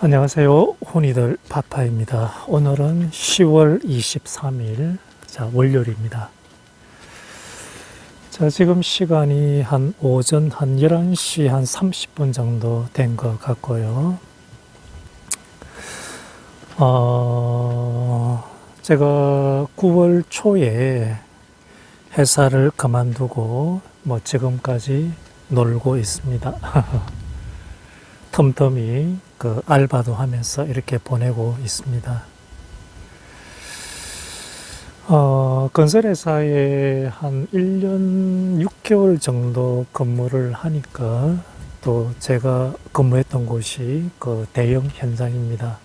안녕하세요. 혼이들 파파입니다. 오늘은 10월 23일, 월요일입니다. 지금 시간이 오전 11시 30분 정도 된 것 같고요. 제가 9월 초에 회사를 그만두고 지금까지 놀고 있습니다. 틈틈이 알바도 하면서 이렇게 보내고 있습니다. 건설회사에 한 1년 6개월 정도 근무를 하니까 또 제가 근무했던 곳이 대형 현장입니다.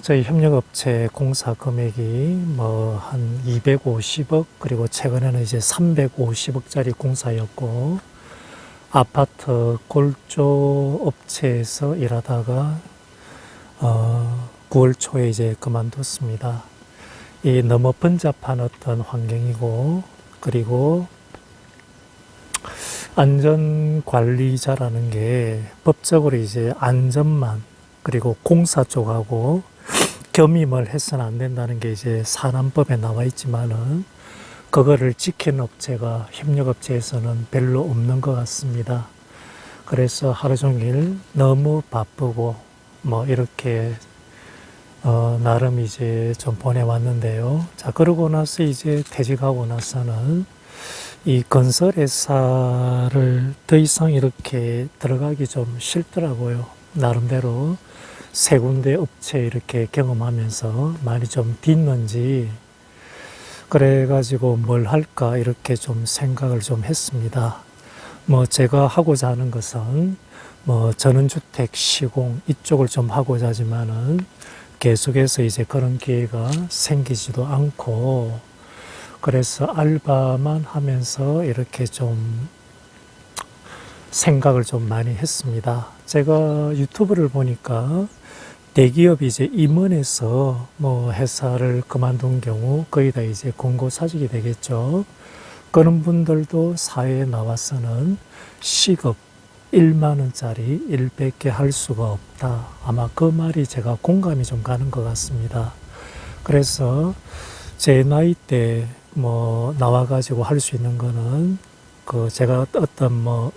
저희 협력업체 공사 금액이 한 250억, 그리고 최근에는 이제 350억짜리 공사였고, 아파트 골조 업체에서 일하다가 9월 초에 이제 그만뒀습니다. 이 너무 번잡한 어떤 환경이고, 그리고 안전관리자라는 게 법적으로 이제 안전만, 그리고 공사 쪽하고 겸임을 해서는 안 된다는 게 이제 산안법에 나와 있지만은, 그거를 지키는 업체가 협력업체에서는 별로 없는 것 같습니다. 그래서 하루 종일 너무 바쁘고 이렇게 나름 이제 좀 보내왔는데요. 그러고 나서 이제 퇴직하고 나서는 이 건설회사를 더 이상 이렇게 들어가기 좀 싫더라고요. 나름대로 세 군데 업체 이렇게 경험하면서 많이 좀 뒤는지, 그래가지고 뭘 할까 이렇게 좀 생각을 좀 했습니다. 제가 하고자 하는 것은 전원주택 시공 이쪽을 좀 하고자 하지만은 계속해서 이제 그런 기회가 생기지도 않고, 그래서 알바만 하면서 이렇게 좀 생각을 좀 많이 했습니다. 제가 유튜브를 보니까 대기업이 이제 임원에서 회사를 그만둔 경우 거의 다 이제 공고사직이 되겠죠. 그런 분들도 사회에 나와서는 시급 1만원짜리 일밖에 할 수가 없다. 아마 그 말이 제가 공감이 좀 가는 것 같습니다. 그래서 제 나이 때 나와가지고 할 수 있는 거는 제가 어떤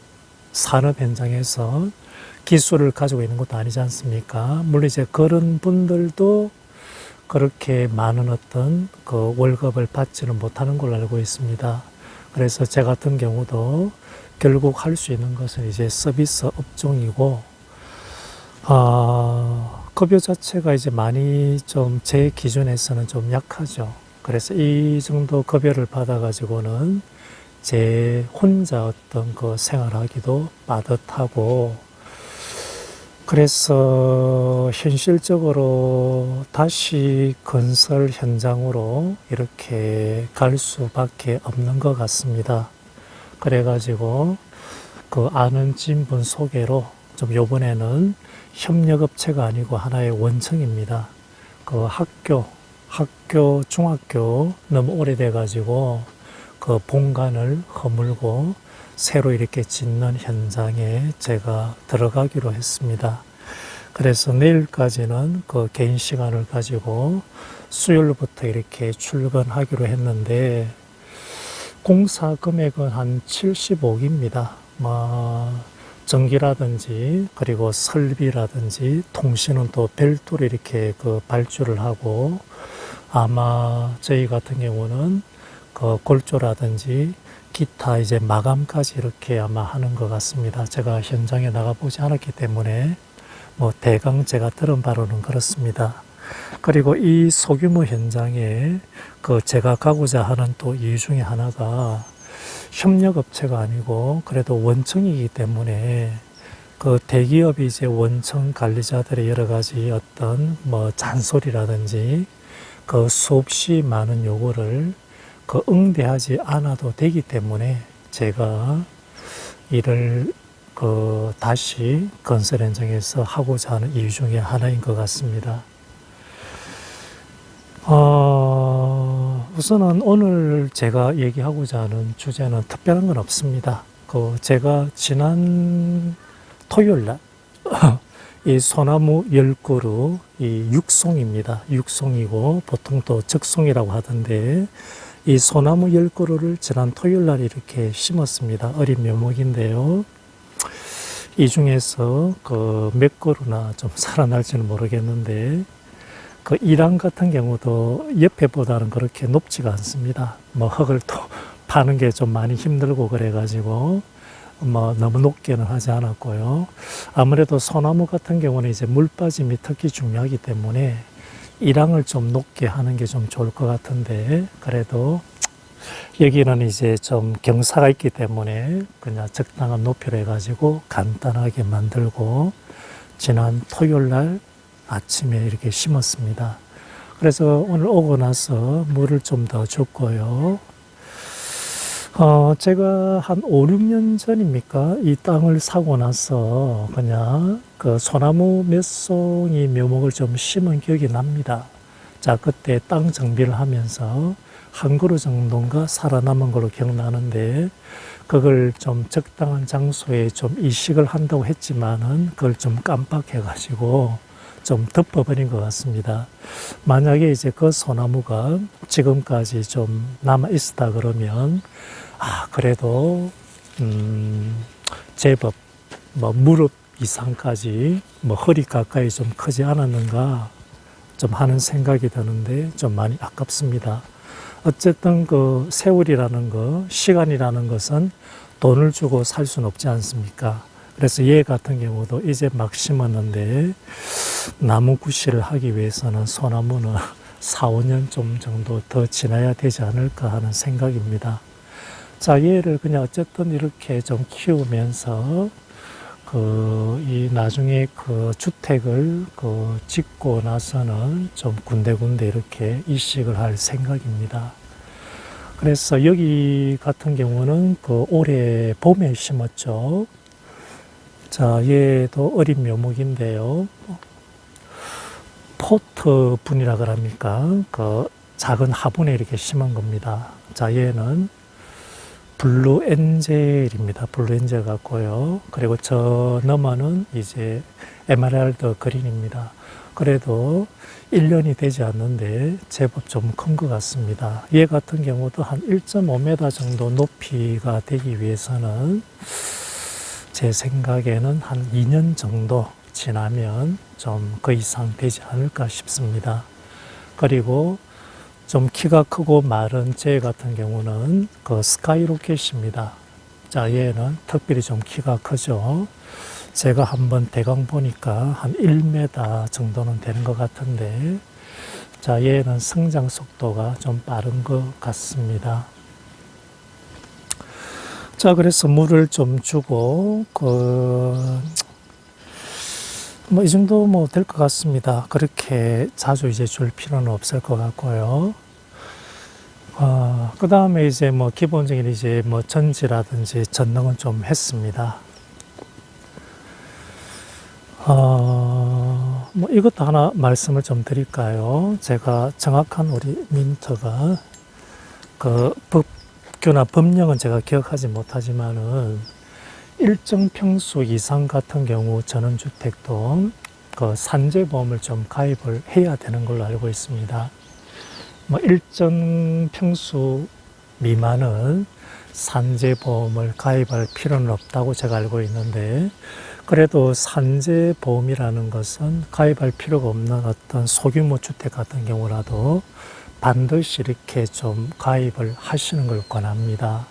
산업 현장에서 기술을 가지고 있는 것도 아니지 않습니까? 물론 이제 그런 분들도 그렇게 많은 어떤 월급을 받지는 못하는 걸로 알고 있습니다. 그래서 제 같은 경우도 결국 할 수 있는 것은 이제 서비스 업종이고, 급여 자체가 이제 많이 좀 제 기준에서는 좀 약하죠. 그래서 이 정도 급여를 받아가지고는 제 혼자 어떤 생활하기도 빠듯하고, 그래서 현실적으로 다시 건설 현장으로 이렇게 갈 수밖에 없는 것 같습니다. 그래가지고 아는 진분 소개로 좀 요번에는 협력업체가 아니고 하나의 원청입니다. 중학교 너무 오래돼가지고 본관을 허물고 새로 이렇게 짓는 현장에 제가 들어가기로 했습니다. 그래서 내일까지는 개인 시간을 가지고 수요일부터 이렇게 출근하기로 했는데, 공사 금액은 한 75억입니다. 전기라든지 그리고 설비라든지 통신은 또 별도로 이렇게 발주를 하고, 아마 저희 같은 경우는 골조라든지 기타 이제 마감까지 이렇게 아마 하는 것 같습니다. 제가 현장에 나가보지 않았기 때문에 대강 제가 들은 바로는 그렇습니다. 그리고 이 소규모 현장에 제가 가고자 하는 또 이유 중에 하나가 협력업체가 아니고 그래도 원청이기 때문에 대기업이 이제 원청 관리자들의 여러 가지 어떤 잔소리라든지 수없이 많은 요구를 응대하지 않아도 되기 때문에 제가 이를 다시 건설 현장에서 하고자 하는 이유 중에 하나인 것 같습니다. 우선은 오늘 제가 얘기하고자 하는 주제는 특별한 건 없습니다. 제가 지난 토요일 날 이 소나무 10그루, 이 육송입니다. 육송이고 보통 또 적송이라고 하던데 이 소나무 10그루를 지난 토요일 날 이렇게 심었습니다. 어린 묘목인데요. 이 중에서 그 몇 그루나 좀 살아날지는 모르겠는데 그 이랑 같은 경우도 옆에보다는 그렇게 높지가 않습니다. 뭐 흙을 또 파는 게 좀 많이 힘들고 그래가지고 뭐 너무 높게는 하지 않았고요. 아무래도 소나무 같은 경우는 이제 물 빠짐이 특히 중요하기 때문에 이랑을 좀 높게 하는 게 좀 좋을 것 같은데 그래도 여기는 이제 좀 경사가 있기 때문에 그냥 적당한 높이로 해가지고 간단하게 만들고 지난 토요일 날 아침에 이렇게 심었습니다. 그래서 오늘 오고 나서 물을 좀 더 줬고요. 제가 한 5, 6년 전입니까? 이 땅을 사고 나서 그냥 그 소나무 몇 송이 묘목을 좀 심은 기억이 납니다. 자, 그때 땅 정비를 하면서 한 그루 정도인가 살아남은 걸로 기억나는데 그걸 좀 적당한 장소에 좀 이식을 한다고 했지만은 그걸 좀 깜빡해가지고 좀 덮어버린 것 같습니다. 만약에 이제 그 소나무가 지금까지 좀 남아 있었다 그러면 그래도 제법 뭐 무릎 이상까지 뭐 허리 가까이 좀 크지 않았는가 좀 하는 생각이 드는데 좀 많이 아깝습니다. 어쨌든 그 세월이라는 거, 시간이라는 것은 돈을 주고 살 수는 없지 않습니까? 그래서 얘 같은 경우도 이제 막 심었는데 나무 구실을 하기 위해서는 소나무는 4, 5년 좀 정도 더 지나야 되지 않을까 하는 생각입니다. 자, 얘를 그냥 어쨌든 이렇게 좀 키우면서 이 나중에 그 주택을 짓고 나서는 좀 군데군데 이렇게 이식을 할 생각입니다. 그래서 여기 같은 경우는 올해 봄에 심었죠. 자, 얘도 어린 묘목인데요. 포트 분이라 그럽니까? 그 작은 화분에 이렇게 심은 겁니다. 자, 얘는 블루 엔젤입니다. 블루 엔젤 같고요. 그리고 저 너머는 이제 에메랄드 그린입니다. 그래도 1년이 되지 않는데 제법 좀 큰 것 같습니다. 얘 같은 경우도 한 1.5m 정도 높이가 되기 위해서는 제 생각에는 한 2년 정도 지나면 좀 그 이상 되지 않을까 싶습니다. 그리고 좀 키가 크고 마른 쟤 같은 경우는 그 스카이로켓입니다. 자, 얘는 특별히 좀 키가 크죠. 제가 한번 대강 보니까 한 1m 정도는 되는 것 같은데, 자, 얘는 성장 속도가 좀 빠른 것 같습니다. 자, 그래서 물을 좀 주고, 이 정도 될 것 같습니다. 그렇게 자주 이제 줄 필요는 없을 것 같고요. 그 다음에 이제 기본적인 이제 전지라든지 전능은 좀 했습니다. 이것도 하나 말씀을 좀 드릴까요? 제가 정확한 우리 민트가 법규나 법령은 제가 기억하지 못하지만은 일정 평수 이상 같은 경우 전원주택도 산재보험을 좀 가입을 해야 되는 걸로 알고 있습니다. 일정 평수 미만은 산재보험을 가입할 필요는 없다고 제가 알고 있는데 그래도 산재보험이라는 것은 가입할 필요가 없는 어떤 소규모 주택 같은 경우라도 반드시 이렇게 좀 가입을 하시는 걸 권합니다.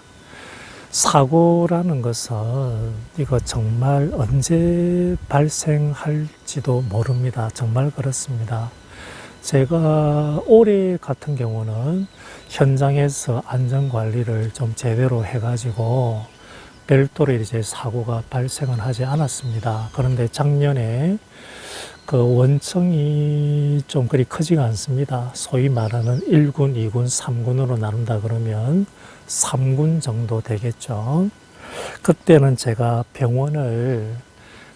사고라는 것은 이거 정말 언제 발생할지도 모릅니다. 정말 그렇습니다. 제가 올해 같은 경우는 현장에서 안전관리를 좀 제대로 해가지고 별도로 이제 사고가 발생은 하지 않았습니다. 그런데 작년에 원청이 좀 그리 크지가 않습니다. 소위 말하는 1군, 2군, 3군으로 나눈다 그러면 3군 정도 되겠죠. 그때는 제가 병원을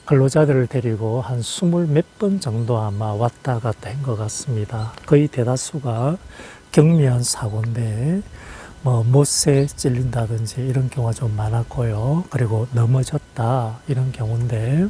근로자들을 데리고 한 20몇 번 정도 아마 왔다 갔다 한 것 같습니다. 거의 대다수가 경미한 사고인데 못에 찔린다든지 이런 경우가 좀 많았고요. 그리고 넘어졌다 이런 경우인데